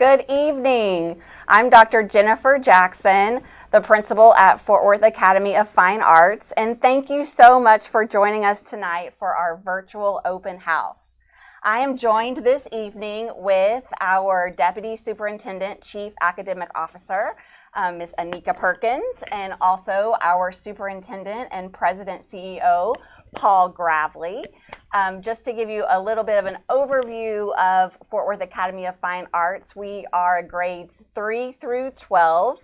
Good evening. I'm Dr. Jennifer Jackson, the principal at Fort Worth Academy of Fine Arts, and thank you so much for joining us tonight for our virtual open house. I am joined this evening with our Deputy Superintendent Chief Academic Officer, Ms. Anika Perkins, and also our Superintendent and President CEO, Paul Gravely. Just to give you a little bit of an overview of Fort Worth Academy of Fine Arts, we are a grades 3 through 12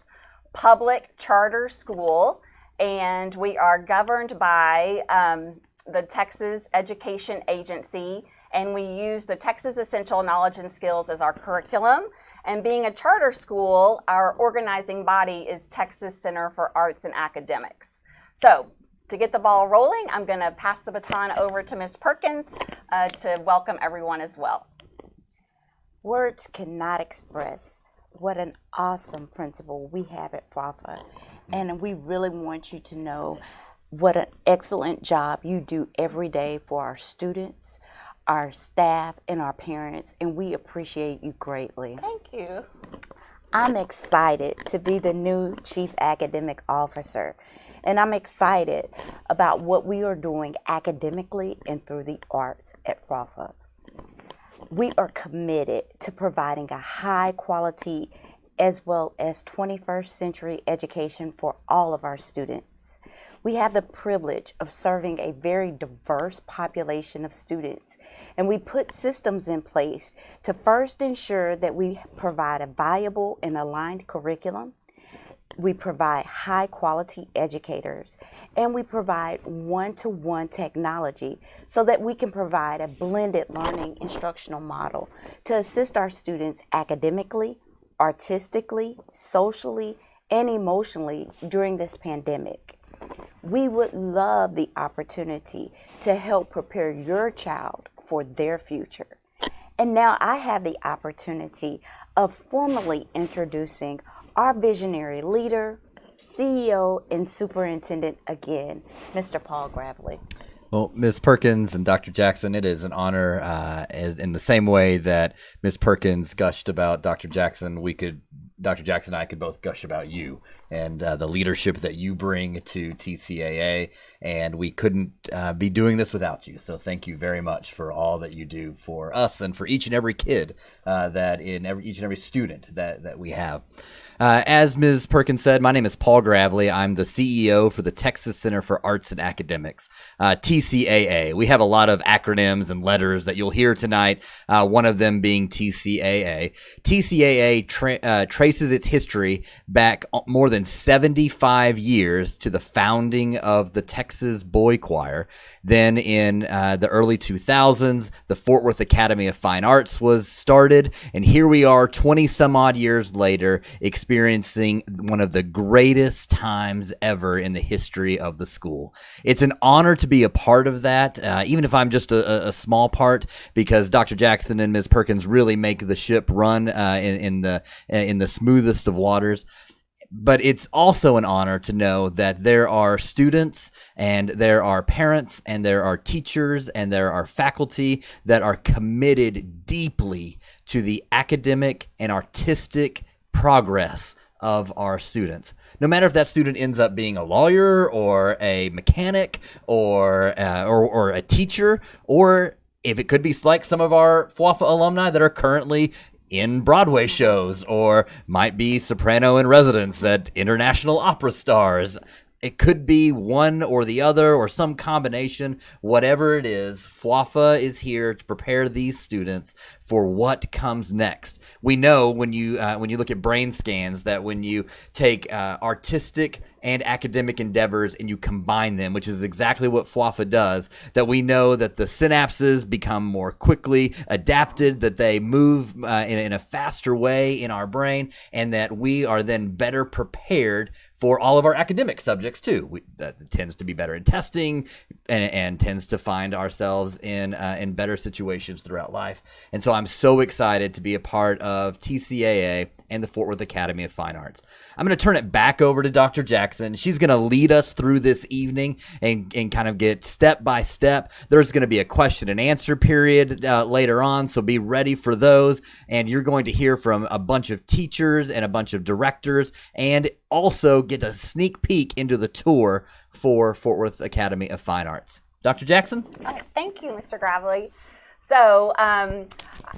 public charter school, and we are governed by the Texas Education Agency, and we use the Texas Essential Knowledge and Skills as our curriculum. And being a charter school, our organizing body is Texas Center for Arts and Academics. So, to get the ball rolling, I'm going to pass the baton over to Ms. Perkins to welcome everyone as well. Words cannot express what an awesome principal we have at FWAFA. And we really want you to know what an excellent job you do every day for our students, our staff, and our parents, and we appreciate you greatly. Thank you. I'm excited to be the new Chief Academic Officer, and I'm excited about what we are doing academically and through the arts at FWAFA. We are committed to providing a high quality as well as 21st century education for all of our students. We have the privilege of serving a very diverse population of students, and we put systems in place to first ensure that we provide a viable and aligned curriculum, we provide high quality educators, and we provide one-to-one technology so that we can provide a blended learning instructional model to assist our students academically, artistically, socially, and emotionally during this pandemic. We would love the opportunity to help prepare your child for their future. And now I have the opportunity of formally introducing our visionary leader, CEO, and superintendent again, Mr. Paul Gravely. Well, Ms. Perkins and Dr. Jackson, it is an honor. In the same way that Ms. Perkins gushed about Dr. Jackson, Dr. Jackson and I could both gush about you and the leadership that you bring to TCAA, and we couldn't be doing this without you. So thank you very much for all that you do for us and for each and every kid each and every student that we have. As Ms. Perkins said, my name is Paul Gravely. I'm the CEO for the Texas Center for Arts and Academics, TCAA. We have a lot of acronyms and letters that you'll hear tonight, one of them being TCAA. TCAA traces its history back more than 75 years to the founding of the Texas Boy Choir. Then in the early 2000s, the Fort Worth Academy of Fine Arts was started, and here we are 20 some odd years later experiencing one of the greatest times ever in the history of the school. It's an honor to be a part of that, even if I'm just a small part, because Dr. Jackson and Ms. Perkins really make the ship run in the smoothest of waters. But it's also an honor to know that there are students and there are parents and there are teachers and there are faculty that are committed deeply to the academic and artistic progress of our students. No matter if that student ends up being a lawyer or a mechanic or a teacher, or if it could be like some of our FWAFA alumni that are currently in Broadway shows or might be soprano in residence at international opera stars. It could be one or the other or some combination. Whatever it is, FWAFA is here to prepare these students for what comes next. We know when you look at brain scans that when you take artistic and academic endeavors and you combine them, which is exactly what FWAFA does, that we know that the synapses become more quickly adapted, that they move in a faster way in our brain, and that we are then better prepared for all of our academic subjects too. That tends to be better in testing and tends to find ourselves in better situations throughout life. And so I'm so excited to be a part of TCAA and the Fort Worth Academy of Fine Arts. I'm going to turn it back over to Dr. Jackson. She's going to lead us through this evening and kind of get step by step. There's going to be a question and answer period later on, so be ready for those. And you're going to hear from a bunch of teachers and a bunch of directors, and also get a sneak peek into the tour for Fort Worth Academy of Fine Arts. Dr. Jackson? All right, thank you, Mr. Gravely. So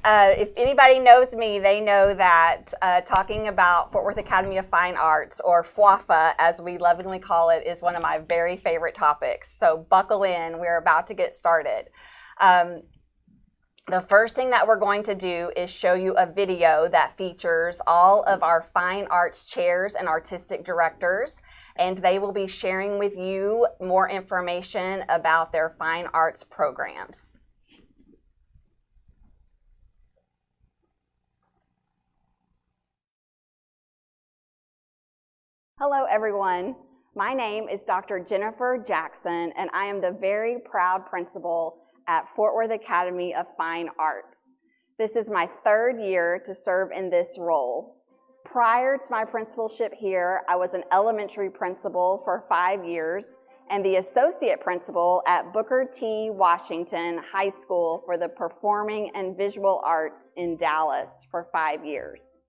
if anybody knows me, they know that talking about Fort Worth Academy of Fine Arts, or FWAFA as we lovingly call it, is one of my very favorite topics. So buckle in, we're about to get started. The first thing that we're going to do is show you a video that features all of our fine arts chairs and artistic directors, and they will be sharing with you more information about their fine arts programs. Hello, everyone. My name is Dr. Jennifer Jackson, and I am the very proud principal at Fort Worth Academy of Fine Arts. This is my third year to serve in this role. Prior to my principalship here, I was an elementary principal for 5 years and the associate principal at Booker T. Washington High School for the Performing and Visual Arts in Dallas for 5 years.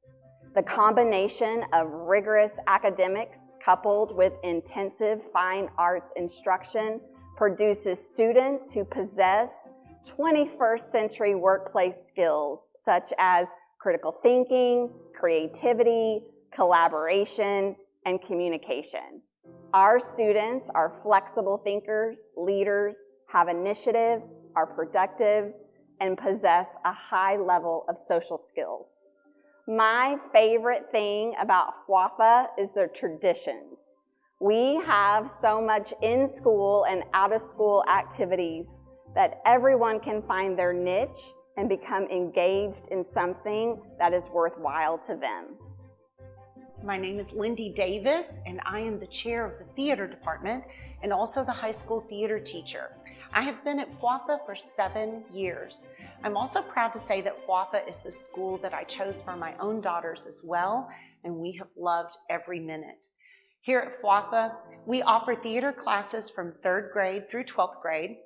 The combination of rigorous academics coupled with intensive fine arts instruction produces students who possess 21st century workplace skills such as critical thinking, creativity, collaboration, and communication. Our students are flexible thinkers, leaders, have initiative, are productive, and possess a high level of social skills. My favorite thing about FWAFA is their traditions. We have so much in-school and out-of-school activities that everyone can find their niche and become engaged in something that is worthwhile to them. My name is Lindy Davis, and I am the chair of the theater department and also the high school theater teacher. I have been at FWAFA for 7 years. I'm also proud to say that FWAFA is the school that I chose for my own daughters as well, and we have loved every minute. Here at FWAFA, we offer theater classes from 3rd grade through 12th grade.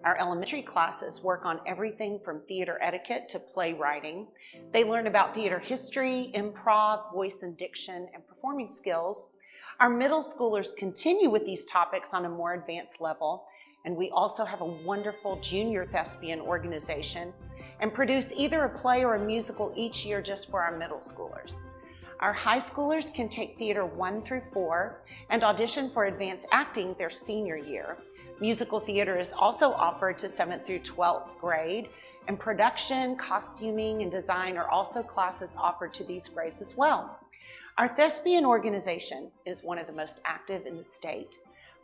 Our elementary classes work on everything from theater etiquette to playwriting. They learn about theater history, improv, voice and diction, and performing skills. Our middle schoolers continue with these topics on a more advanced level, and we also have a wonderful junior thespian organization and produce either a play or a musical each year just for our middle schoolers. Our high schoolers can take theater 1 through 4 and audition for advanced acting their senior year. Musical theater is also offered to 7th through 12th grade, and production, costuming, and design are also classes offered to these grades as well. Our thespian organization is one of the most active in the state.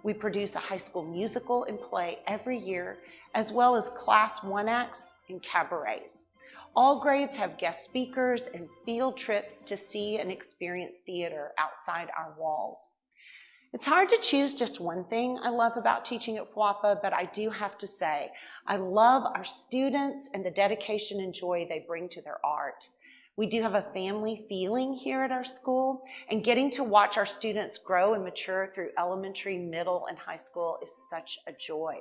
We produce a high school musical and play every year, as well as class 1 acts and cabarets. All grades have guest speakers and field trips to see and experience theater outside our walls. It's hard to choose just one thing I love about teaching at FWAFA, but I do have to say, I love our students and the dedication and joy they bring to their art. We do have a family feeling here at our school, and getting to watch our students grow and mature through elementary, middle, and high school is such a joy.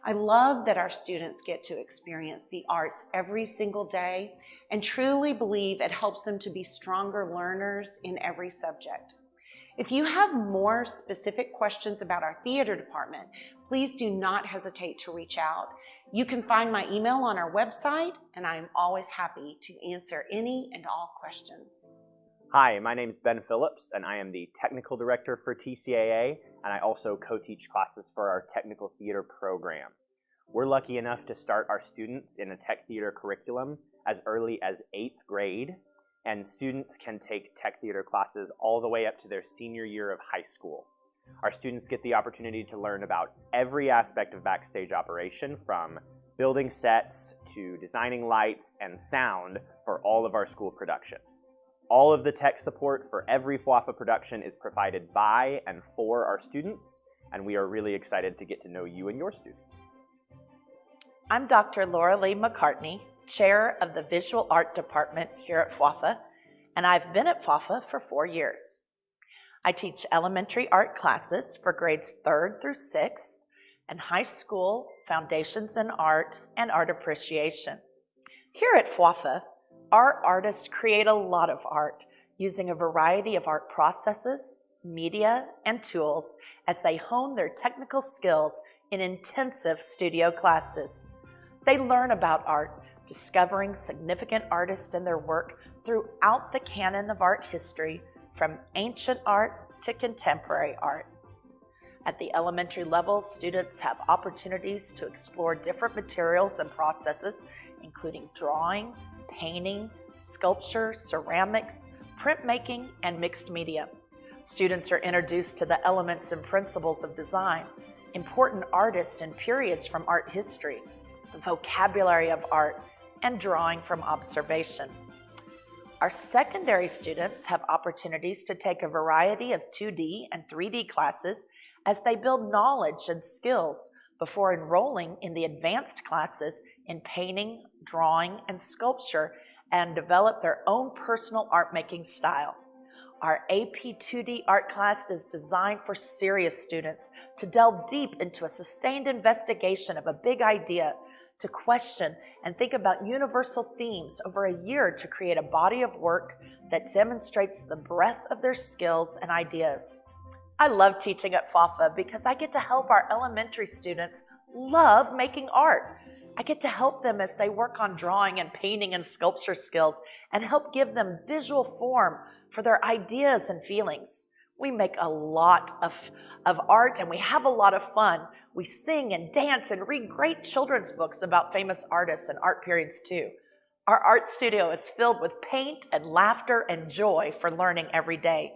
I love that our students get to experience the arts every single day and truly believe it helps them to be stronger learners in every subject. If you have more specific questions about our theater department, please do not hesitate to reach out. You can find my email on our website, and I am always happy to answer any and all questions. Hi, my name is Ben Phillips, and I am the Technical Director for TCAA, and I also co-teach classes for our Technical Theater program. We're lucky enough to start our students in a tech theater curriculum as early as 8th grade, and students can take tech theater classes all the way up to their senior year of high school. Our students get the opportunity to learn about every aspect of backstage operation, from building sets to designing lights and sound for all of our school productions. All of the tech support for every FWAFA production is provided by and for our students, and we are really excited to get to know you and your students. I'm Dr. Laura Lee McCartney, Chair of the Visual Art Department here at FWAFA, and I've been at FWAFA for 4 years. I teach elementary art classes for grades 3rd through 6th and high school foundations in art and art appreciation. Here at FWAFA, our artists create a lot of art using a variety of art processes, media, and tools as they hone their technical skills in intensive studio classes. They learn about art, discovering significant artists and their work throughout the canon of art history, from ancient art to contemporary art. At the elementary level, students have opportunities to explore different materials and processes, including drawing, painting, sculpture, ceramics, printmaking, and mixed media. Students are introduced to the elements and principles of design, important artists and periods from art history, the vocabulary of art, and drawing from observation. Our secondary students have opportunities to take a variety of 2D and 3D classes as they build knowledge and skills before enrolling in the advanced classes in painting, drawing, and sculpture, and develop their own personal art-making style. Our AP 2D art class is designed for serious students to delve deep into a sustained investigation of a big idea, to question and think about universal themes over a year to create a body of work that demonstrates the breadth of their skills and ideas. I love teaching at FWAFA because I get to help our elementary students love making art. I get to help them as they work on drawing and painting and sculpture skills and help give them visual form for their ideas and feelings. We make a lot of art and we have a lot of fun. We sing and dance and read great children's books about famous artists and art periods too. Our art studio is filled with paint and laughter and joy for learning every day.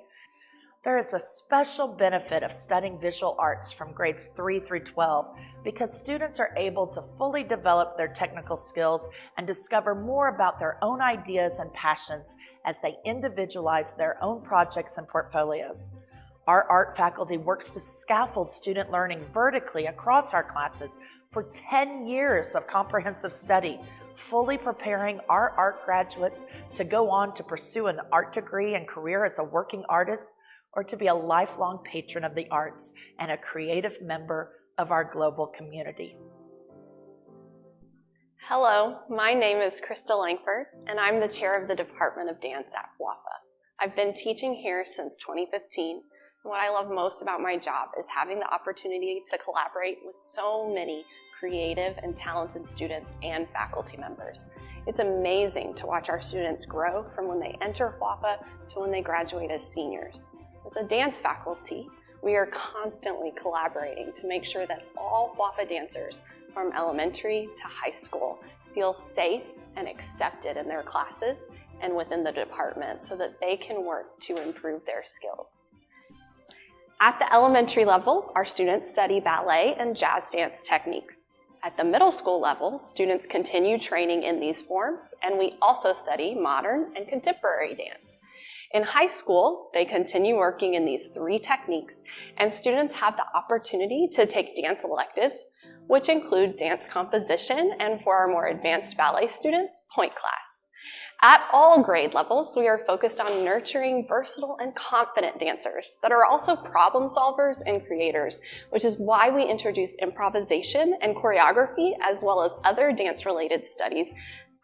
There is a special benefit of studying visual arts from grades 3 through 12 because students are able to fully develop their technical skills and discover more about their own ideas and passions as they individualize their own projects and portfolios. Our art faculty works to scaffold student learning vertically across our classes for 10 years of comprehensive study, fully preparing our art graduates to go on to pursue an art degree and career as a working artist, or to be a lifelong patron of the arts and a creative member of our global community. Hello, my name is Krista Langford, and I'm the chair of the Department of Dance at FWAFA. I've been teaching here since 2015, and what I love most about my job is having the opportunity to collaborate with so many creative and talented students and faculty members. It's amazing to watch our students grow from when they enter FWAFA to when they graduate as seniors. As a dance faculty, we are constantly collaborating to make sure that all FWAFA dancers from elementary to high school feel safe and accepted in their classes and within the department so that they can work to improve their skills. At the elementary level, our students study ballet and jazz dance techniques. At the middle school level, students continue training in these forms, and we also study modern and contemporary dance. In high school, they continue working in these 3 techniques, and students have the opportunity to take dance electives, which include dance composition, and for our more advanced ballet students, point class. At all grade levels, we are focused on nurturing versatile and confident dancers that are also problem solvers and creators, which is why we introduce improvisation and choreography as well as other dance-related studies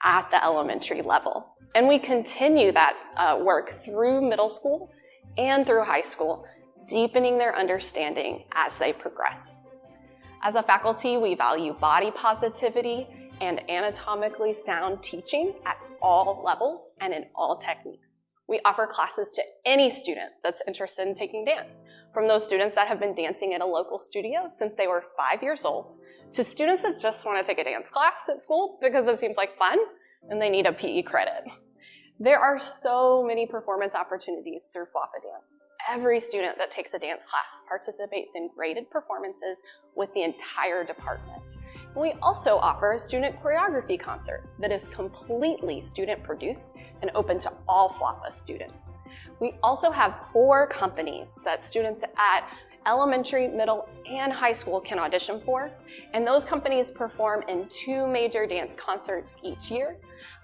at the elementary level. And we continue that work through middle school and through high school, deepening their understanding as they progress. As a faculty, we value body positivity and anatomically sound teaching at all levels and in all techniques. We offer classes to any student that's interested in taking dance, from those students that have been dancing at a local studio since they were 5 years old, to students that just want to take a dance class at school because it seems like fun and they need a PE credit. There are so many performance opportunities through FWAFA Dance. Every student that takes a dance class participates in graded performances with the entire department. And we also offer a student choreography concert that is completely student produced and open to all FWAFA students. We also have 4 companies that students at elementary, middle, and high school can audition for, and those companies perform in 2 major dance concerts each year.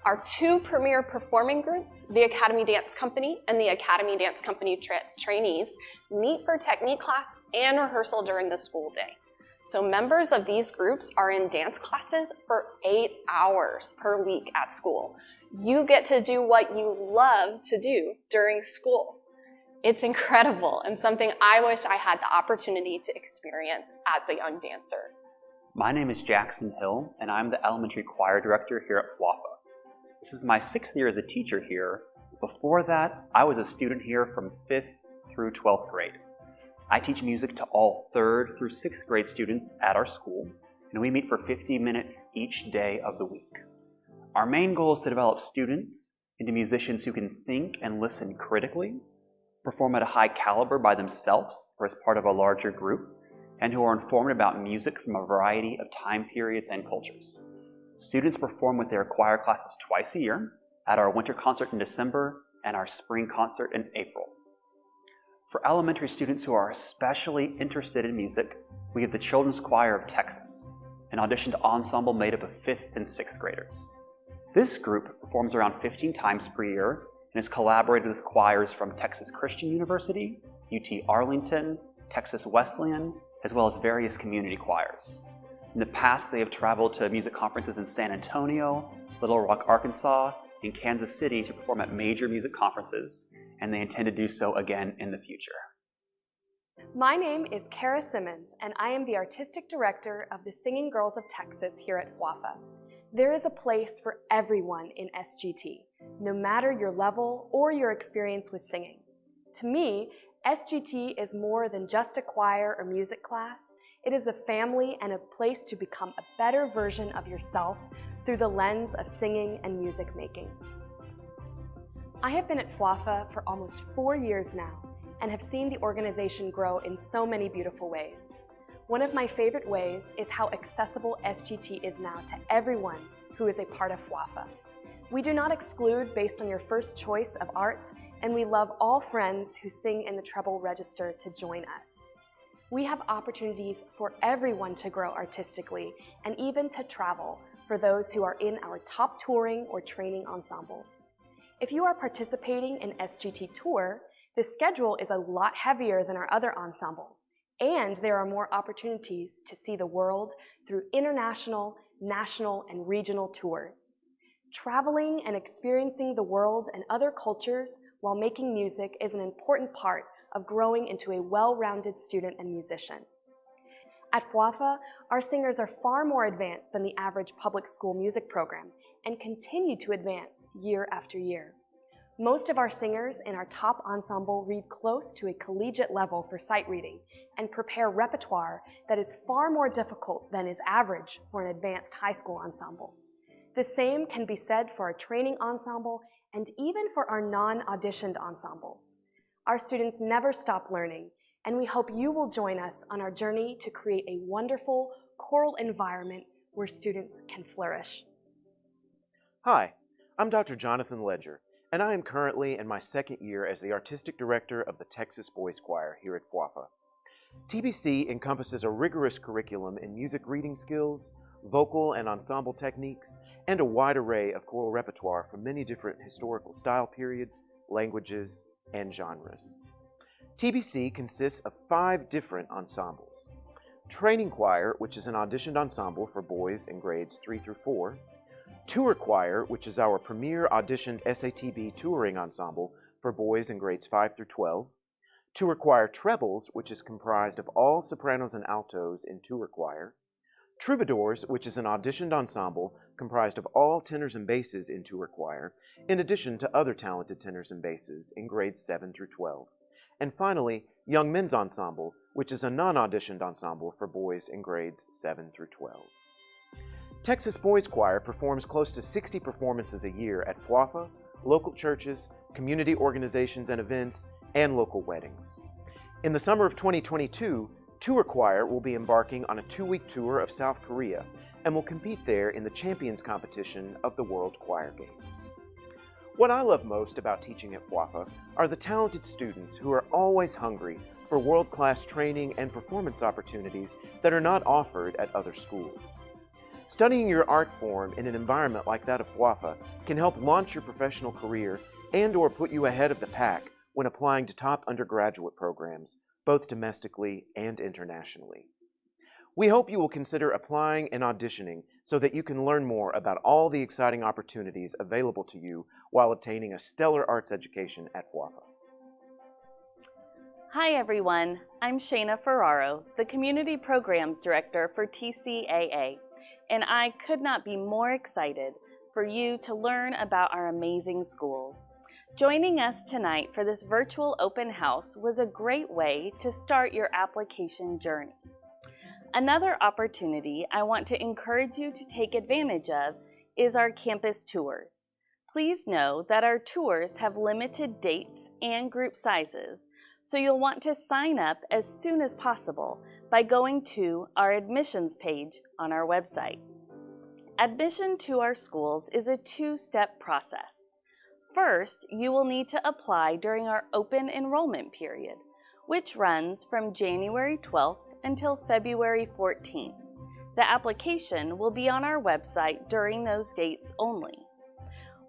Our 2 premier performing groups, the Academy Dance Company and the Academy Dance Company trainees, meet for technique class and rehearsal during the school day. So members of these groups are in dance classes for 8 hours per week at school. You get to do what you love to do during school. It's incredible and something I wish I had the opportunity to experience as a young dancer. My name is Jackson Hill, and I'm the elementary choir director here at FWAFA. This is my 6th year as a teacher here. Before that, I was a student here from 5th through 12th grade. I teach music to all 3rd through 6th grade students at our school, and we meet for 50 minutes each day of the week. Our main goal is to develop students into musicians who can think and listen critically, perform at a high caliber by themselves or as part of a larger group, and who are informed about music from a variety of time periods and cultures. Students perform with their choir classes twice a year, at our winter concert in December and our spring concert in April. For elementary students who are especially interested in music, we have the Children's Choir of Texas, an auditioned ensemble made up of 5th and 6th graders. This group performs around 15 times per year and has collaborated with choirs from Texas Christian University, UT Arlington, Texas Wesleyan, as well as various community choirs. In the past, they have traveled to music conferences in San Antonio, Little Rock, Arkansas, and Kansas City to perform at major music conferences, and they intend to do so again in the future. My name is Kara Simmons, and I am the Artistic Director of the Singing Girls of Texas here at FWAFA. There is a place for everyone in SGT, no matter your level or your experience with singing. To me, SGT is more than just a choir or music class. It is a family and a place to become a better version of yourself through the lens of singing and music making. I have been at FWAFA for almost 4 years now and have seen the organization grow in so many beautiful ways. One of my favorite ways is how accessible SGT is now to everyone who is a part of FWAFA. We do not exclude based on your first choice of art, and we love all friends who sing in the treble register to join us. We have opportunities for everyone to grow artistically and even to travel for those who are in our top touring or training ensembles. If you are participating in SGT Tour, the schedule is a lot heavier than our other ensembles, and there are more opportunities to see the world through international, national, and regional tours. Traveling and experiencing the world and other cultures while making music is an important part of growing into a well-rounded student and musician. At FWAFA, our singers are far more advanced than the average public school music program and continue to advance year after year. Most of our singers in our top ensemble read close to a collegiate level for sight reading and prepare repertoire that is far more difficult than is average for an advanced high school ensemble. The same can be said for our training ensemble and even for our non-auditioned ensembles. Our students never stop learning, and we hope you will join us on our journey to create a wonderful choral environment where students can flourish. Hi, I'm Dr. Jonathan Ledger, and I am currently in my 2nd year as the Artistic Director of the Texas Boys Choir here at FWAFA. TBC encompasses a rigorous curriculum in music reading skills, vocal and ensemble techniques, and a wide array of choral repertoire from many different historical style periods, languages, and genres. TBC consists of 5 different ensembles. Training Choir, which is an auditioned ensemble for boys in grades 3 through 4. Tour Choir, which is our premier auditioned SATB touring ensemble for boys in grades 5 through 12. Tour Choir Trebles, which is comprised of all sopranos and altos in Tour Choir. Troubadours, which is an auditioned ensemble comprised of all tenors and basses in Tour Choir, in addition to other talented tenors and basses in grades 7 through 12. And finally, Young Men's Ensemble, which is a non-auditioned ensemble for boys in grades 7 through 12. Texas Boys Choir performs close to 60 performances a year at FWAFA, local churches, community organizations and events, and local weddings. In the summer of 2022, Tour Choir will be embarking on a 2-week tour of South Korea and will compete there in the Champions competition of the World Choir Games. What I love most about teaching at FWAFA are the talented students who are always hungry for world-class training and performance opportunities that are not offered at other schools. Studying your art form in an environment like that of FWAFA can help launch your professional career and/or put you ahead of the pack when applying to top undergraduate programs, both domestically and internationally. We hope you will consider applying and auditioning so that you can learn more about all the exciting opportunities available to you while obtaining a stellar arts education at FWAFA. Hi everyone, I'm Shayna Ferraro, the Community Programs Director for TCAA, and I could not be more excited for you to learn about our amazing schools. Joining us tonight for this virtual open house was a great way to start your application journey. Another opportunity I want to encourage you to take advantage of is our campus tours. Please know that our tours have limited dates and group sizes, so you'll want to sign up as soon as possible by going to our admissions page on our website. Admission to our schools is a two-step process. First, you will need to apply during our open enrollment period, which runs from January 12th until February 14th. The application will be on our website during those dates only.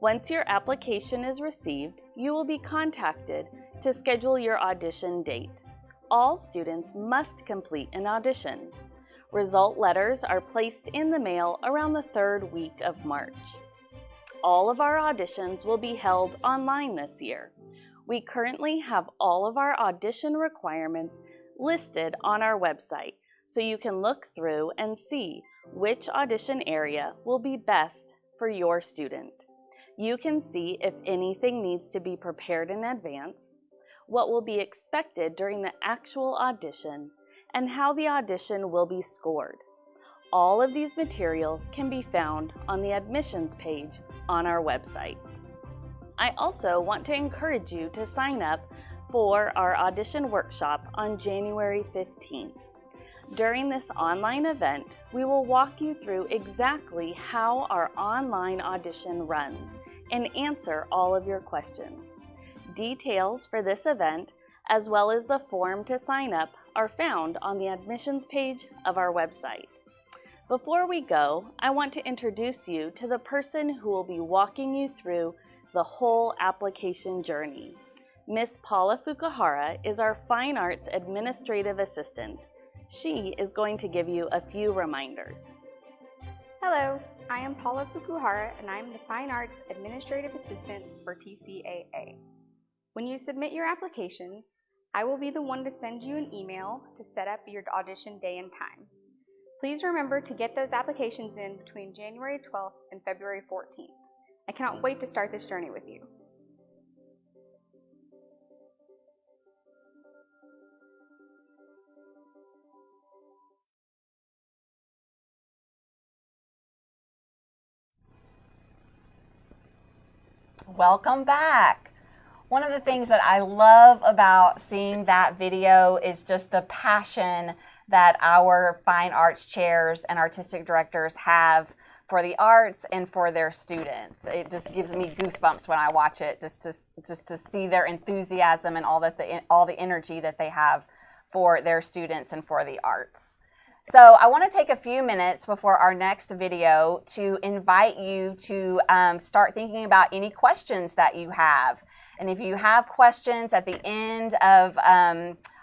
Once your application is received, you will be contacted to schedule your audition date. All students must complete an audition. Result letters are placed in the mail around the third week of March. All of our auditions will be held online this year. We currently have all of our audition requirements listed on our website, so you can look through and see which audition area will be best for your student. You can see if anything needs to be prepared in advance, what will be expected during the actual audition, and how the audition will be scored. All of these materials can be found on the admissions page on our website. I also want to encourage you to sign up for our audition workshop on January 15th. During this online event, we will walk you through exactly how our online audition runs and answer all of your questions. Details for this event, as well as the form to sign up, are found on the admissions page of our website. Before we go, I want to introduce you to the person who will be walking you through the whole application journey. Miss Paula Fukuhara is our Fine Arts Administrative Assistant. She is going to give you a few reminders. Hello, I am Paula Fukuhara and I am the Fine Arts Administrative Assistant for TCAA. When you submit your application, I will be the one to send you an email to set up your audition day and time. Please remember to get those applications in between January 12th and February 14th. I cannot wait to start this journey with you. Welcome back. One of the things that I love about seeing that video is just the passion that our fine arts chairs and artistic directors have for the arts and for their students. It just gives me goosebumps when I watch it, just to see their enthusiasm and all the energy that they have for their students and for the arts. So I want to take a few minutes before our next video to invite you to start thinking about any questions that you have. And if you have questions at the end of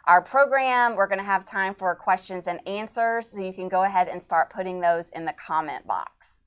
our program, we're going to have time for questions and answers, so you can go ahead and start putting those in the comment box.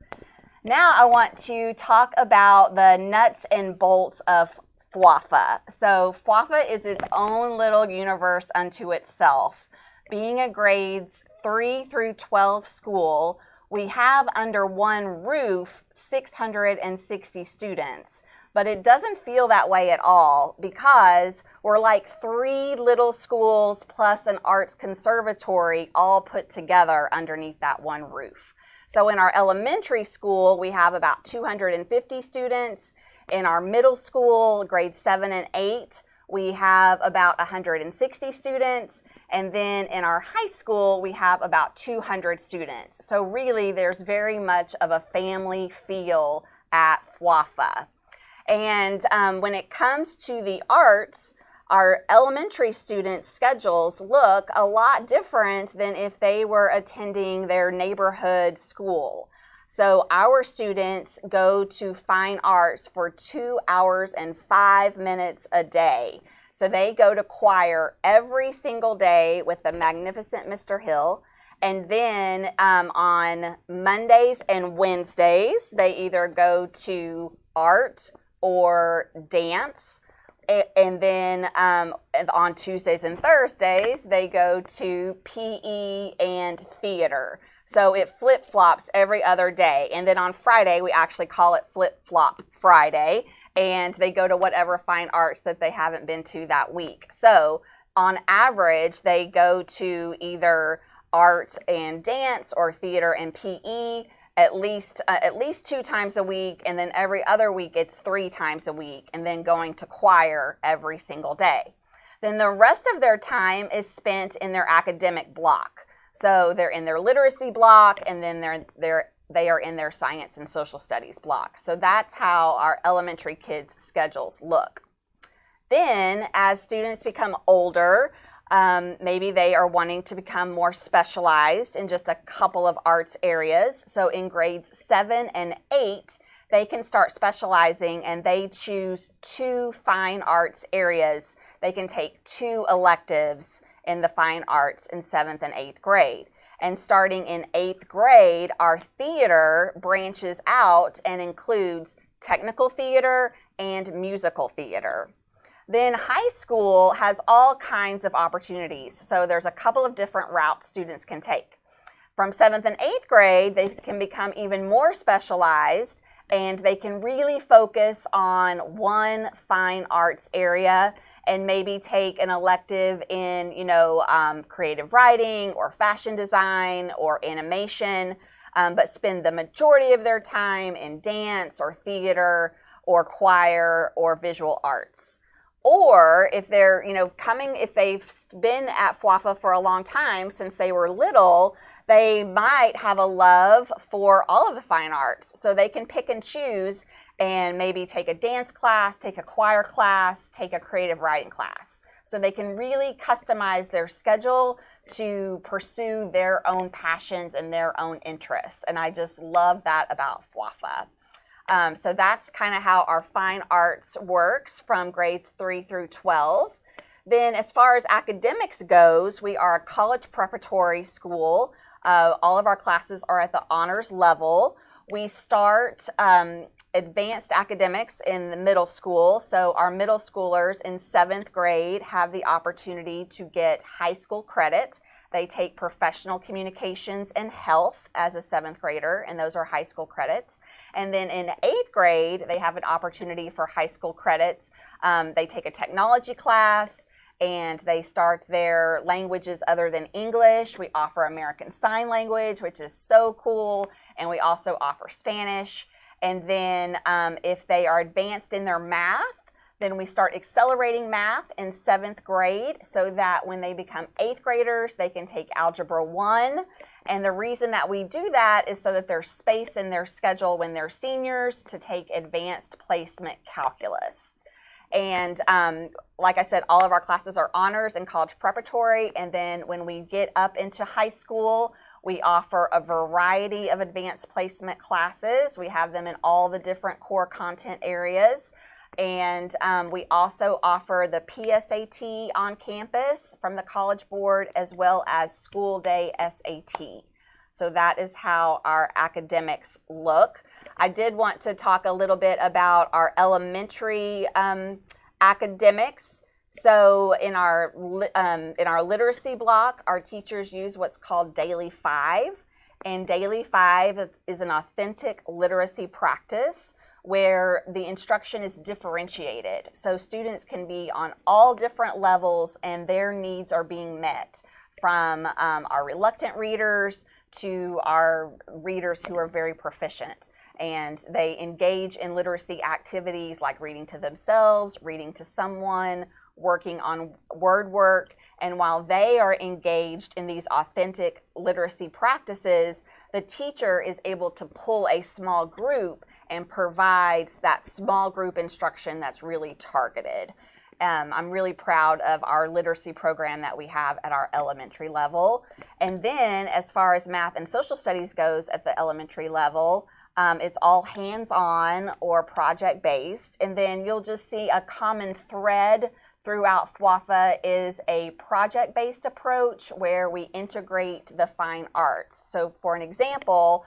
Now I want to talk about the nuts and bolts of FWAFA. So FWAFA is its own little universe unto itself. Being a grades 3 through 12 school, we have under one roof 660 students. But it doesn't feel that way at all because we're like 3 little schools plus an arts conservatory all put together underneath that one roof. So in our elementary school, we have about 250 students. In our middle school, grades 7 and 8, we have about 160 students. And then in our high school, we have about 200 students. So really, there's very much of a family feel at FWAFA. And when it comes to the arts, our elementary students' schedules look a lot different than if they were attending their neighborhood school. So our students go to fine arts for 2 hours and 5 minutes a day. So they go to choir every single day with the magnificent Mr. Hill. And then on Mondays and Wednesdays, they either go to art or dance. And then on Tuesdays and Thursdays, they go to PE and theater. So it flip-flops every other day. And then on Friday, we actually call it Flip-Flop Friday. And they go to whatever fine arts that they haven't been to that week. So on average, they go to either art and dance or theater and PE at least 2 times a week. And then every other week, it's 3 times a week. And then going to choir every single day. Then the rest of their time is spent in their academic block. So they're in their literacy block, and then they are in their science and social studies block. So that's how our elementary kids' schedules look. Then, as students become older, maybe they are wanting to become more specialized in just a couple of arts areas. So in grades 7 and 8, they can start specializing, and they choose 2 fine arts areas. They can take 2 electives in the fine arts in 7th and 8th grade. And starting in 8th grade, our theater branches out and includes technical theater and musical theater. Then high school has all kinds of opportunities. So there's a couple of different routes students can take. From 7th and 8th grade, they can become even more specialized, and they can really focus on one fine arts area and maybe take an elective in, creative writing or fashion design or animation, but spend the majority of their time in dance or theater or choir or visual arts. Or if they're, if they've been at FWAFA for a long time since they were little, they might have a love for all of the fine arts. So they can pick and choose and maybe take a dance class, take a choir class, take a creative writing class. So they can really customize their schedule to pursue their own passions and their own interests. And I just love that about FWAFA. So that's kind of how our fine arts works from grades 3 through 12. Then as far as academics goes, we are a college preparatory school. All of our classes are at the honors level. We start advanced academics in the middle school. So our middle schoolers in 7th grade have the opportunity to get high school credit. They take professional communications and health as a 7th grader, and those are high school credits. And then in 8th grade, they have an opportunity for high school credits. They take a technology class, and they start their languages other than English. We offer American Sign Language, which is so cool, and we also offer Spanish. And then if they are advanced in their math, then we start accelerating math in 7th grade so that when they become 8th graders, they can take Algebra 1. And the reason that we do that is so that there's space in their schedule when they're seniors to take advanced placement calculus. And like I said, all of our classes are honors and college preparatory. And then when we get up into high school, we offer a variety of advanced placement classes. We have them in all the different core content areas. And we also offer the PSAT on campus from the College Board, as well as school day SAT. So that is how our academics look. I did want to talk a little bit about our elementary academics. So in our literacy block, our teachers use what's called Daily 5. And Daily 5 is an authentic literacy practice where the instruction is differentiated. So students can be on all different levels and their needs are being met, from our reluctant readers to our readers who are very proficient. And they engage in literacy activities like reading to themselves, reading to someone, working on word work. And while they are engaged in these authentic literacy practices, the teacher is able to pull a small group and provides that small group instruction that's really targeted. I'm really proud of our literacy program that we have at our elementary level. And then as far as math and social studies goes at the elementary level, it's all hands-on or project-based. And then you'll just see a common thread throughout FWAFA is a project-based approach where we integrate the fine arts. So for an example,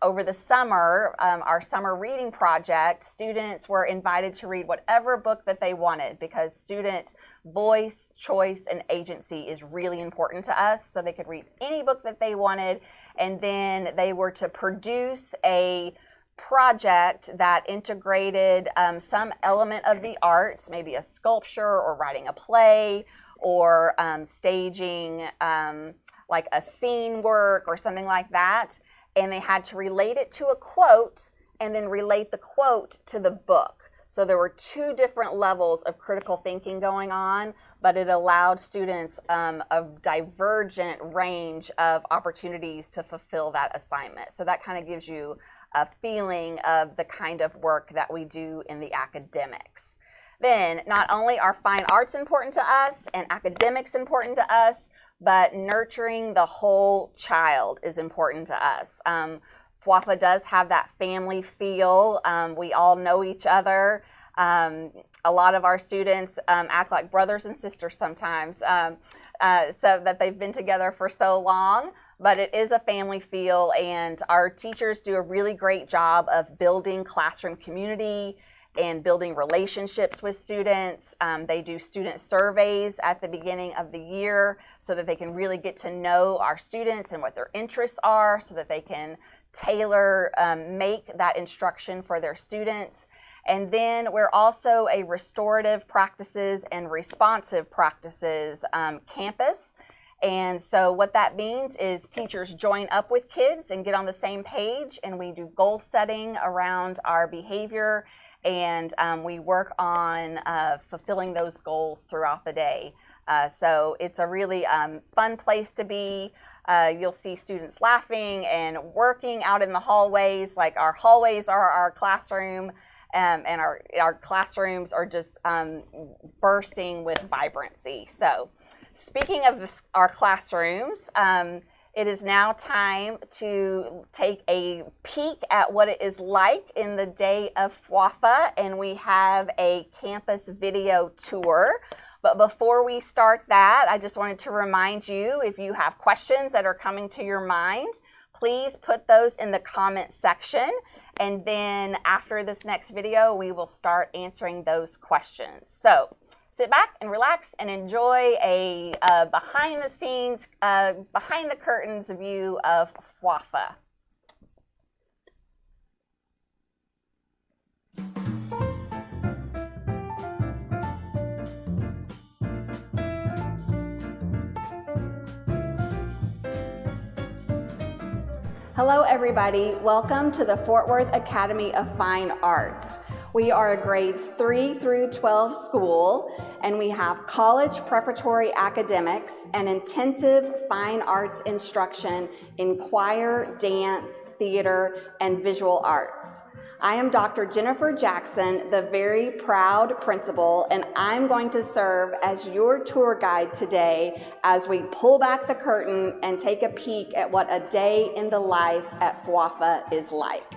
over the summer, our summer reading project, students were invited to read whatever book that they wanted because student voice, choice, and agency is really important to us. So they could read any book that they wanted, and then they were to produce a project that integrated some element of the arts, maybe a sculpture or writing a play or staging like a scene work or something like that. And they had to relate it to a quote and then relate the quote to the book. So there were two different levels of critical thinking going on, but it allowed students a divergent range of opportunities to fulfill that assignment. So that kind of gives you a feeling of the kind of work that we do in the academics. Then not only are fine arts important to us and academics important to us, but nurturing the whole child is important to us. FWAFA does have that family feel. We all know each other. A lot of our students act like brothers and sisters sometimes, so that they've been together for so long. But it is a family feel, and our teachers do a really great job of building classroom community and building relationships with students. They do student surveys at the beginning of the year so that they can really get to know our students and what their interests are so that they can tailor, make that instruction for their students. And then we're also a restorative practices and responsive practices campus. And so what that means is teachers join up with kids and get on the same page, and we do goal setting around our behavior, and we work on fulfilling those goals throughout the day. So it's a really fun place to be. You'll see students laughing and working out in the hallways. Like our hallways are our classroom, and our classrooms are just bursting with vibrancy. So speaking of our classrooms, it is now time to take a peek at what it is like in the day of FWAFA, and we have a campus video tour. But before we start that, I just wanted to remind you, if you have questions that are coming to your mind, please put those in the comment section. And then after this next video, we will start answering those questions. So sit back and relax and enjoy a behind the scenes, behind the curtains view of FWAFA. Hello everybody, welcome to the Fort Worth Academy of Fine Arts. We are a grades 3 through 12 school, and we have college preparatory academics and intensive fine arts instruction in choir, dance, theater, and visual arts. I am Dr. Jennifer Jackson, the very proud principal, and I'm going to serve as your tour guide today as we pull back the curtain and take a peek at what a day in the life at FWAFA is like.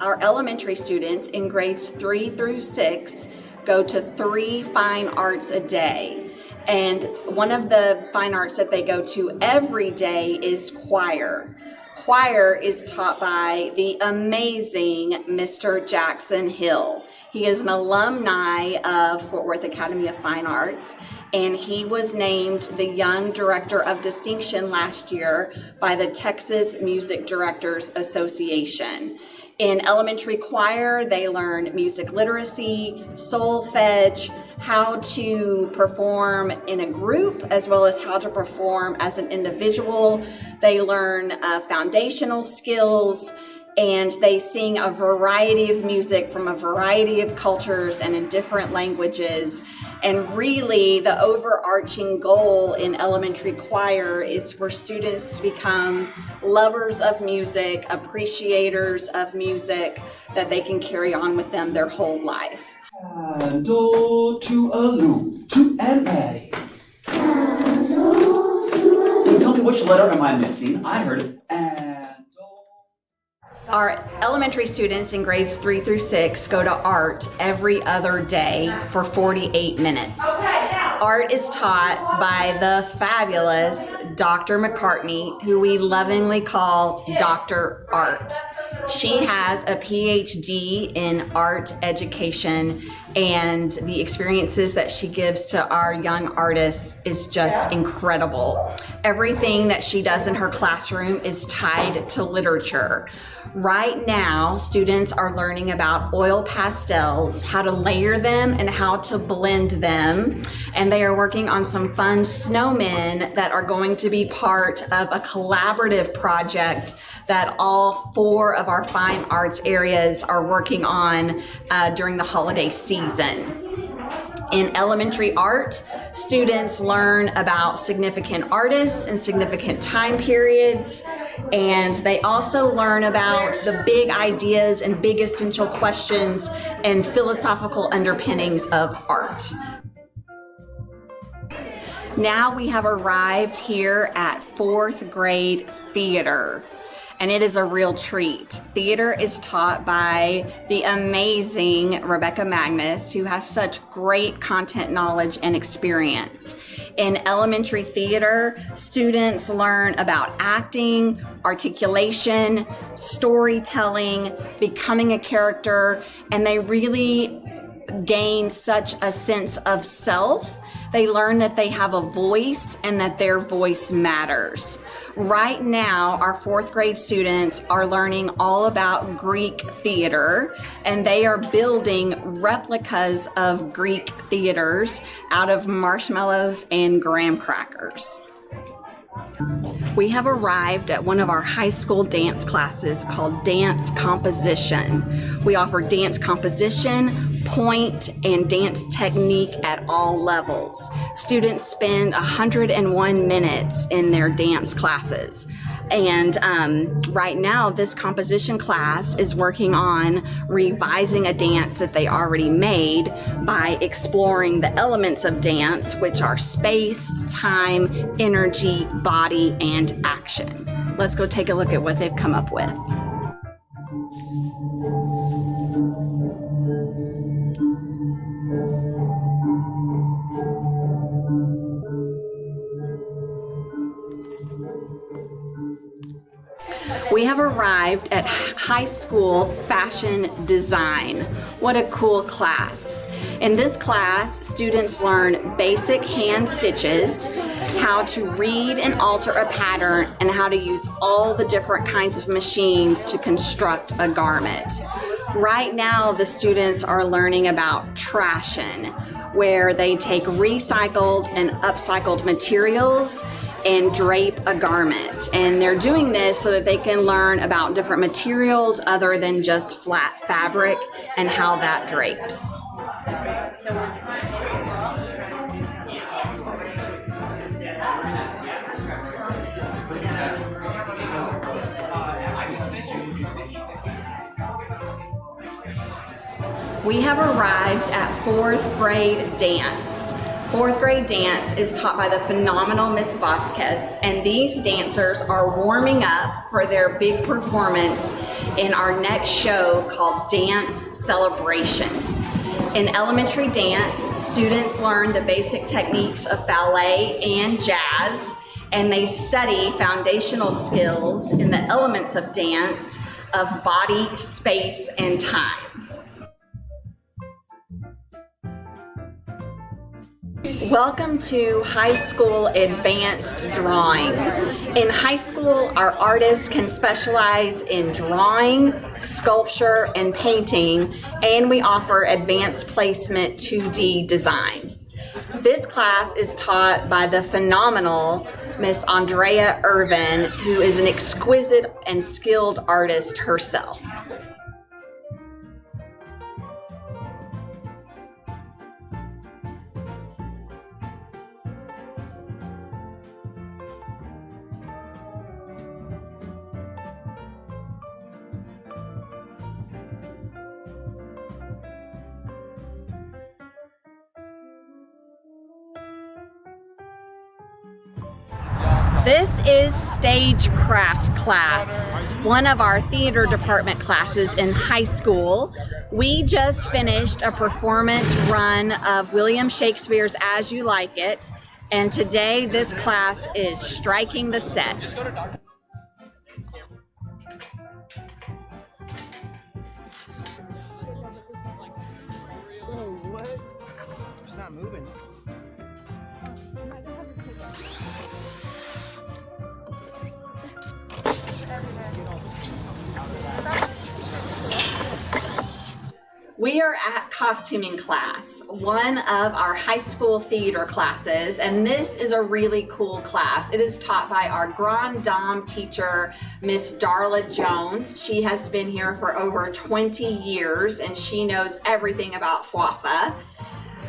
Our elementary students in grades 3 through 6 go to 3 fine arts a day. And one of the fine arts that they go to every day is choir. Choir is taught by the amazing Mr. Jackson Hill. He is an alumni of Fort Worth Academy of Fine Arts, and he was named the Young Director of Distinction last year by the Texas Music Directors Association. In elementary choir, they learn music literacy, solfege, how to perform in a group, as well as how to perform as an individual. They learn foundational skills, and they sing a variety of music from a variety of cultures and in different languages. And really, the overarching goal in elementary choir is for students to become lovers of music, appreciators of music, that they can carry on with them their whole life. And do to a loop to an A. And do to a. Tell me which letter am I missing? I heard it. And do. Our elementary students in grades 3 through 6 go to art every other day for 48 minutes. Art is taught by the fabulous Dr. McCartney, who we lovingly call Dr. Art. She has a PhD in art education, and the experiences that she gives to our young artists is just incredible. Everything that she does in her classroom is tied to literature. Right now, students are learning about oil pastels, how to layer them and how to blend them. And they are working on some fun snowmen that are going to be part of a collaborative project that all 4 of our fine arts areas are working on during the holiday season. In elementary art, students learn about significant artists and significant time periods, and they also learn about the big ideas and big essential questions and philosophical underpinnings of art. Now we have arrived here at 4th grade theater. And it is a real treat. Theater is taught by the amazing Rebecca Magnus, who has such great content knowledge and experience. In elementary theater, students learn about acting, articulation, storytelling, becoming a character, and they really gain such a sense of self. They learn that they have a voice and that their voice matters. Right now, our 4th grade students are learning all about Greek theater, and they are building replicas of Greek theaters out of marshmallows and graham crackers. We have arrived at one of our high school dance classes called Dance Composition. We offer dance composition, point, and dance technique at all levels. Students spend 101 minutes in their dance classes. And right now, this composition class is working on revising a dance that they already made by exploring the elements of dance, which are space, time, energy, body, and action. Let's go take a look at what they've come up with. We have arrived at high school fashion design. What a cool class. In this class, students learn basic hand stitches, how to read and alter a pattern, and how to use all the different kinds of machines to construct a garment. Right now, the students are learning about trashing, where they take recycled and upcycled materials and drape a garment. And they're doing this so that they can learn about different materials other than just flat fabric and how that drapes. We have arrived at 4th grade dance. 4th grade dance is taught by the phenomenal Miss Vasquez, and these dancers are warming up for their big performance in our next show called Dance Celebration. In elementary dance, students learn the basic techniques of ballet and jazz, and they study foundational skills in the elements of dance of body, space, and time. Welcome to high school advanced drawing. In high school, our artists can specialize in drawing, sculpture, and painting, and we offer advanced placement 2D design. This class is taught by the phenomenal Miss Andrea Irvin, who is an exquisite and skilled artist herself. This is stagecraft class, one of our theater department classes in high school. We just finished a performance run of William Shakespeare's As You Like It, and today this class is striking the set. It's not moving. We are at costuming class, one of our high school theater classes, and this is a really cool class. It is taught by our Grand Dame teacher, Miss Darla Jones. She has been here for over 20 years, and she knows everything about FWAFA.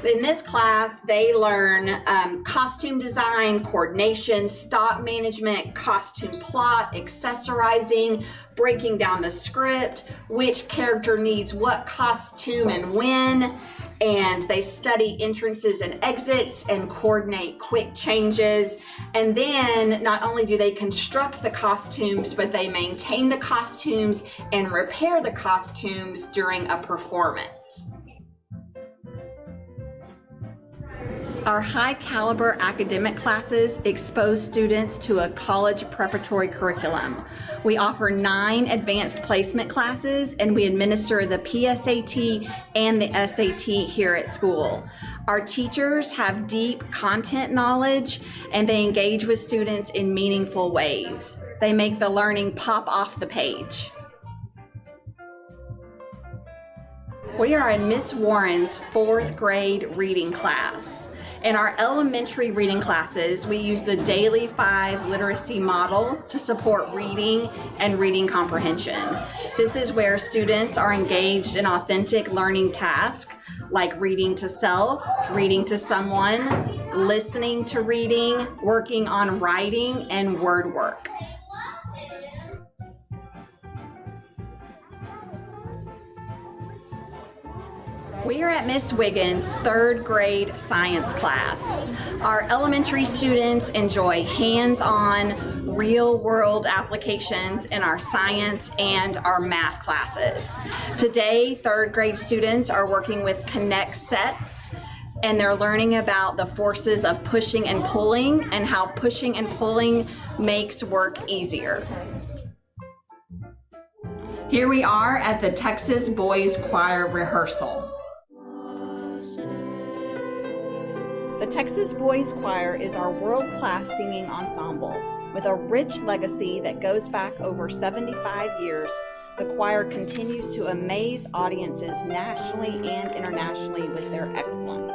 In this class, they learn costume design, coordination, stock management, costume plot, accessorizing, breaking down the script, which character needs what costume and when, and they study entrances and exits and coordinate quick changes. And then not only do they construct the costumes, but they maintain the costumes and repair the costumes during a performance. Our high caliber academic classes expose students to a college preparatory curriculum. We offer 9 advanced placement classes, and we administer the PSAT and the SAT here at school. Our teachers have deep content knowledge, and they engage with students in meaningful ways. They make the learning pop off the page. We are in Miss Warren's 4th grade reading class. In our elementary reading classes, we use the Daily 5 literacy model to support reading and reading comprehension. This is where students are engaged in authentic learning tasks like reading to self, reading to someone, listening to reading, working on writing, and word work. We are at Miss Wiggins' 3rd grade science class. Our elementary students enjoy hands-on, real-world applications in our science and our math classes. Today, 3rd grade students are working with Connect sets, and they're learning about the forces of pushing and pulling and how pushing and pulling makes work easier. Here we are at the Texas Boys Choir rehearsal. The Texas Boys Choir is our world-class singing ensemble. With a rich legacy that goes back over 75 years, the choir continues to amaze audiences nationally and internationally with their excellence.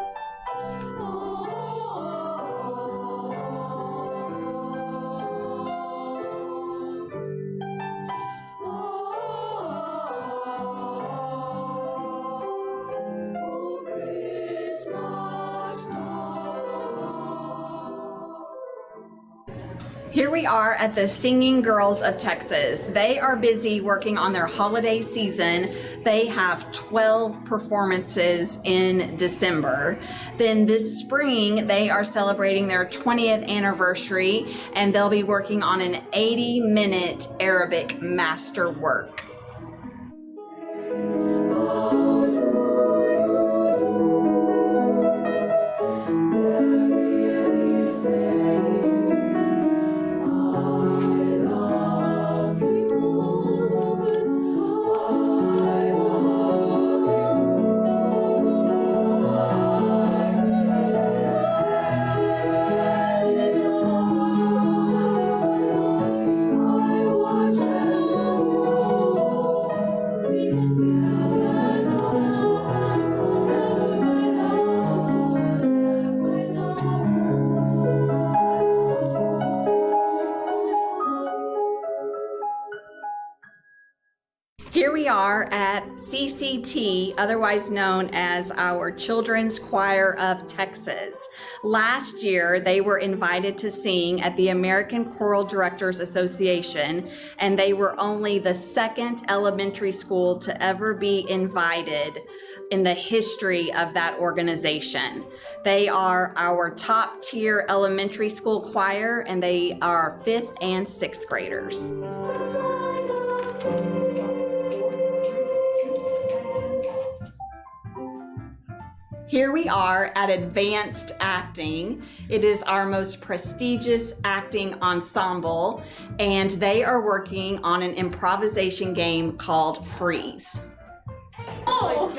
Here we are at the Singing Girls of Texas. They are busy working on their holiday season. They have 12 performances in December. Then this spring, they are celebrating their 20th anniversary, and they'll be working on an 80-minute Arabic masterwork. Here we are at CCT, otherwise known as our Children's Choir of Texas. Last year, they were invited to sing at the American Choral Directors Association, and they were only the 2nd elementary school to ever be invited in the history of that organization. They are our top tier elementary school choir, and they are 5th and 6th graders. Here we are at Advanced Acting. It is our most prestigious acting ensemble, and they are working on an improvisation game called Freeze. Oh,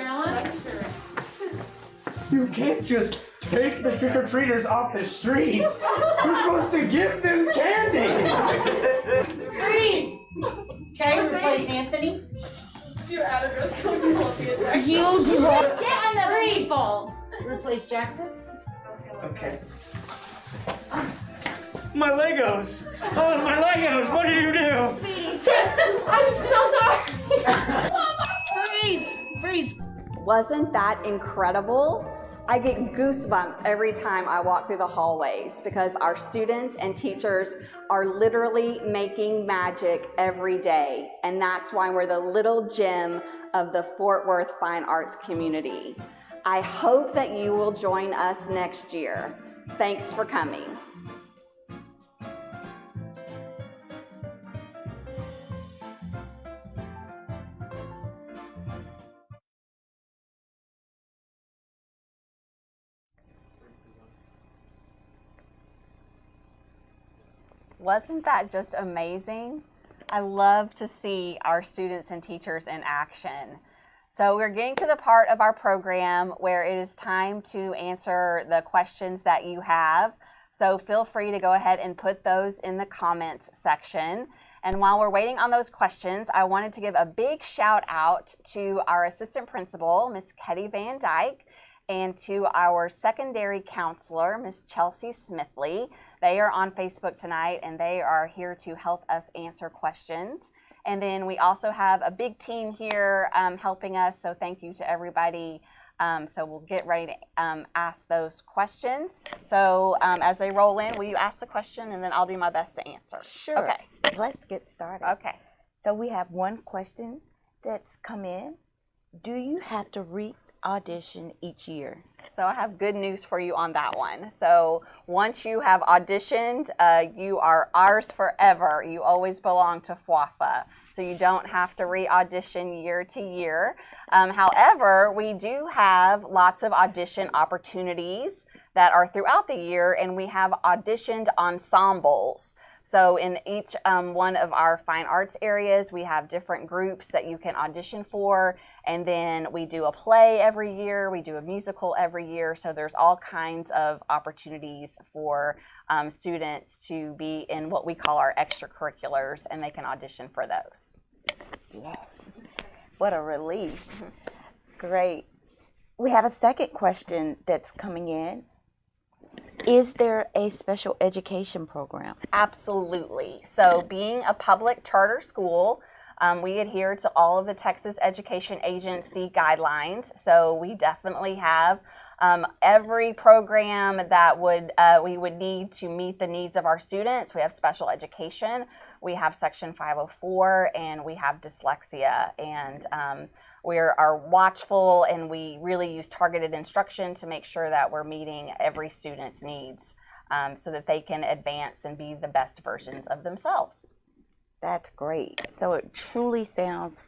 you can't just take the trick-or-treaters off the streets. You're supposed to give them candy. Freeze! Okay, replace Anthony. Your address code will be attacked. You drop. Get on the free fall. Replace Jackson. Okay. My Legos! Oh, my Legos! What did you do? Sweetie, I'm so sorry. Freeze! Wasn't that incredible? I get goosebumps every time I walk through the hallways because our students and teachers are literally making magic every day. And that's why we're the little gem of the Fort Worth fine arts community. I hope that you will join us next year. Thanks for coming. Wasn't that just amazing? I love to see our students and teachers in action. So we're getting to the part of our program where it is time to answer the questions that you have. So feel free to go ahead and put those in the comments section. And while we're waiting on those questions, I wanted to give a big shout out to our assistant principal, Miss Ketty Van Dyke, and to our secondary counselor, Miss Chelsea Smithley. They are on Facebook tonight, and they are here to help us answer questions. And then we also have a big team here helping us, so thank you to everybody. So we'll get ready to ask those questions. So as they roll in, will you ask the question, and then I'll do my best to answer? Sure. Okay. Let's get started. Okay. So we have one question that's come in. Do you have to re-audition each year? So I have good news for you on that one. So once you have auditioned, you are ours forever. You always belong to FWAFA. So you don't have to re-audition year to year. However, we do have lots of audition opportunities that are throughout the year, and we have auditioned ensembles. So in each one of our fine arts areas, we have different groups that you can audition for. And then we do a play every year. We do a musical every year. So there's all kinds of opportunities for students to be in what we call our extracurriculars, and they can audition for those. Yes. What a relief. Great. We have a second question that's coming in. Is there a special education program? Absolutely. So being a public charter school, we adhere to all of the Texas Education Agency guidelines. So we definitely have every program that we would need to meet the needs of our students. We have special education, we have Section 504, and we have dyslexia. And we are watchful, and we really use targeted instruction to make sure that we're meeting every student's needs so that they can advance and be the best versions of themselves. That's great. So it truly sounds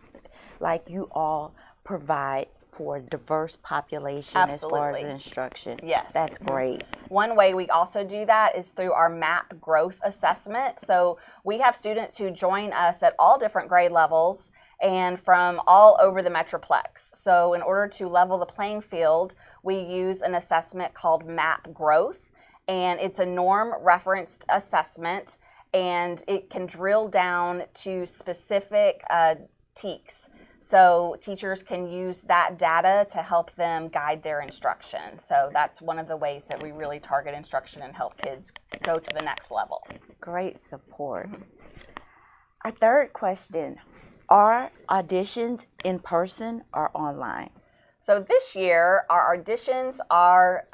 like you all provide for a diverse population. Absolutely. As far as instruction. Yes. That's great. One way we also do that is through our MAP growth assessment. So we have students who join us at all different grade levels and from all over the Metroplex. So in order to level the playing field, we use an assessment called MAP growth, and it's a norm referenced assessment, and it can drill down to specific TEKs. So teachers can use that data to help them guide their instruction. So that's one of the ways that we really target instruction and help kids go to the next level. Great support. Our third question, are auditions in person or online? So this year, our auditions are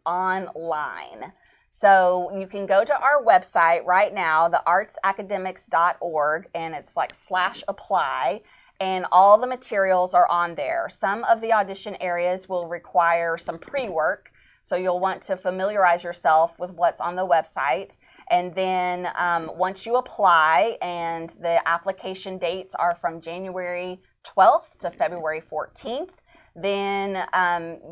online. So you can go to our website right now, theartsacademics.org, and it's like /apply. and all the materials are on there. Some of the audition areas will require some pre-work, so you'll want to familiarize yourself with what's on the website. And then once you apply, and the application dates are from January 12th to February 14th, then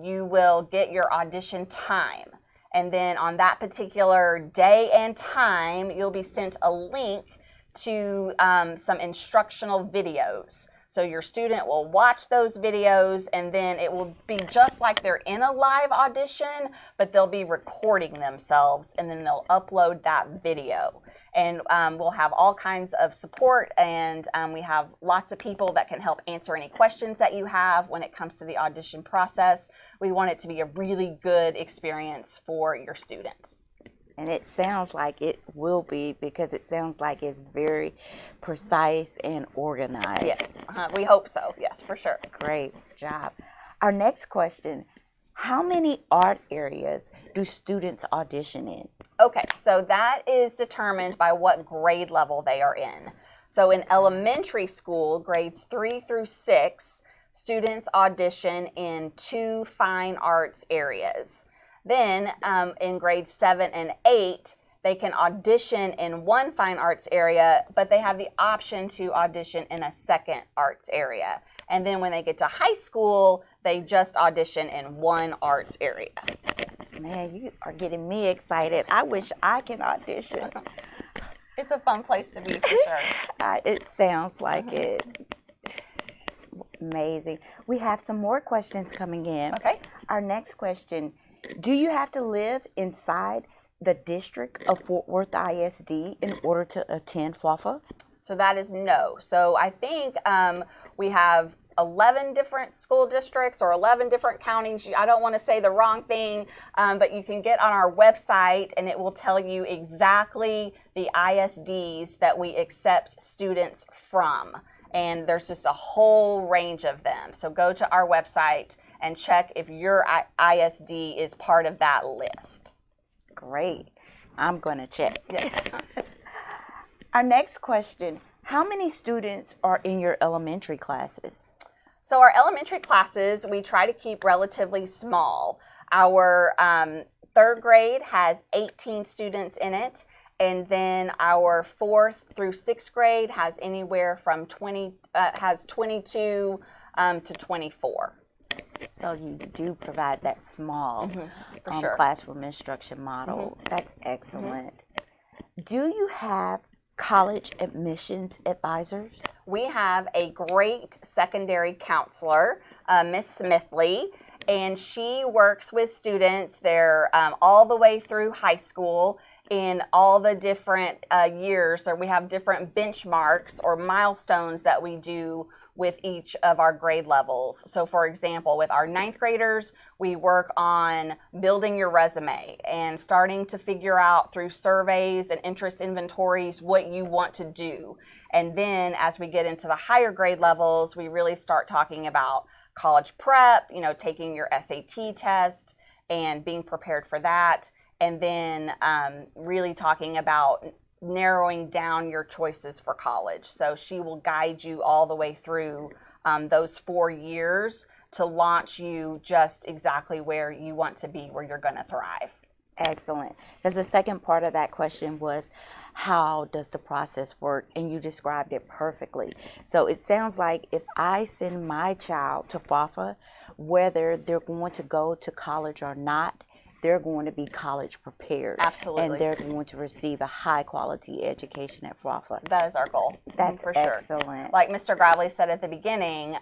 you will get your audition time. And then on that particular day and time, you'll be sent a link to some instructional videos. So your student will watch those videos, and then it will be just like they're in a live audition, but they'll be recording themselves, and then they'll upload that video. And we'll have all kinds of support, and we have lots of people that can help answer any questions that you have when it comes to the audition process. We want it to be a really good experience for your students. And it sounds like it will be, because it sounds like it's very precise and organized. Yes, we hope so. Yes, for sure. Great job. Our next question, how many art areas do students audition in? Okay, so that is determined by what grade level they are in. So in elementary school, grades 3 through 6, students audition in 2 fine arts areas. Then in grades 7 and 8, they can audition in 1 fine arts area, but they have the option to audition in a 2nd arts area. And then when they get to high school, they just audition in 1 arts area. Man, you are getting me excited. I wish I can audition. It's a fun place to be, for sure. It sounds like it. Amazing. We have some more questions coming in. Okay. Our next question, do you have to live inside the district of Fort Worth ISD in order to attend FWAFA? So that is no. So I think we have 11 different school districts or 11 different counties. I don't want to say the wrong thing, but you can get on our website and it will tell you exactly the ISDs that we accept students from. And there's just a whole range of them. So go to our website and check if your ISD is part of that list. Great. I'm going to check. Yes. Our next question, how many students are in your elementary classes? So our elementary classes, we try to keep relatively small. Our 3rd grade has 18 students in it, and then our 4th through 6th grade has anywhere from 22 to 24. So you do provide that small sure. classroom instruction model. That's excellent. Do you have college admissions advisors? We have a great secondary counselor, Miss Smithley, and she works with students. They're all the way through high school in all the different years, or we have different benchmarks or milestones that we do with each of our grade levels. So for example, with our 9th graders, we work on building your resume and starting to figure out through surveys and interest inventories what you want to do. And then as we get into the higher grade levels, we really start talking about college prep, taking your SAT test and being prepared for that. And then really talking about narrowing down your choices for college. So she will guide you all the way through those 4 years to launch you just exactly where you want to be, where you're going to thrive. Excellent. Because the second part of that question was, how does the process work? And you described it perfectly. So it sounds like if I send my child to FWAFA, whether they're going to go to college or not, they're going to be college prepared. Absolutely. And they're going to receive a high quality education at FWAFA. That is our goal. That's for sure. Excellent. Like Mr. Gravely said at the beginning,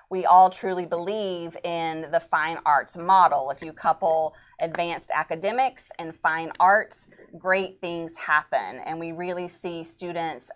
we all truly believe in the fine arts model. If you couple advanced academics and fine arts, great things happen. And we really see students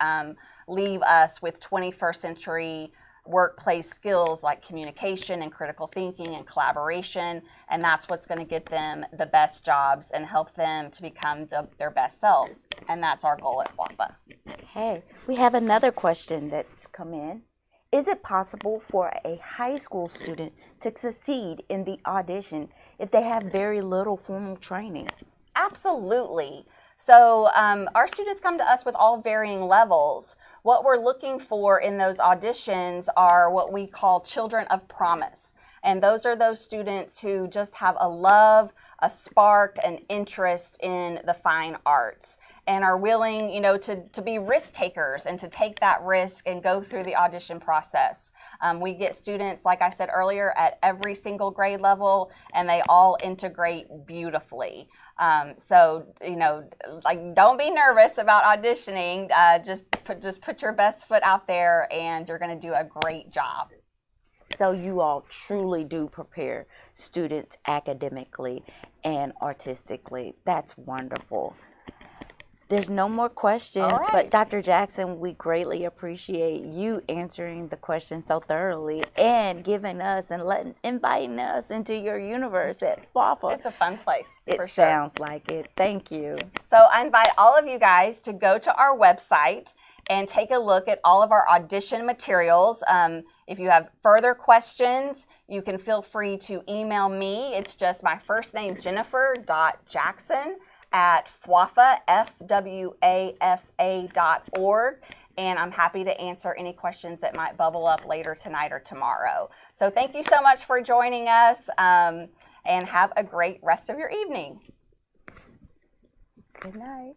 leave us with 21st century workplace skills like communication and critical thinking and collaboration, and that's what's going to get them the best jobs and help them to become their best selves. And that's our goal at FWAFA. Okay, we have another question that's come in. Is it possible for a high school student to succeed in the audition if they have very little formal training? Absolutely. So our students come to us with all varying levels. What we're looking for in those auditions are what we call children of promise. And those are those students who just have a love, a spark, an interest in the fine arts and are willing, to be risk takers and to take that risk and go through the audition process. We get students, like I said earlier, at every single grade level, and they all integrate beautifully. So, don't be nervous about auditioning. Just put your best foot out there, and you're going to do a great job. So you all truly do prepare students academically and artistically. That's wonderful. There's no more questions, but Dr. Jackson, we greatly appreciate you answering the questions so thoroughly and giving us and inviting us into your universe at FWAFA. It's a fun place, for It sure. sounds like it. Thank you. So I invite all of you guys to go to our website and take a look at all of our audition materials. If you have further questions, you can feel free to email me. It's just my first name, Jennifer.Jackson at FWAFA, FWAFA.org. And I'm happy to answer any questions that might bubble up later tonight or tomorrow. So thank you so much for joining us, and have a great rest of your evening. Good night.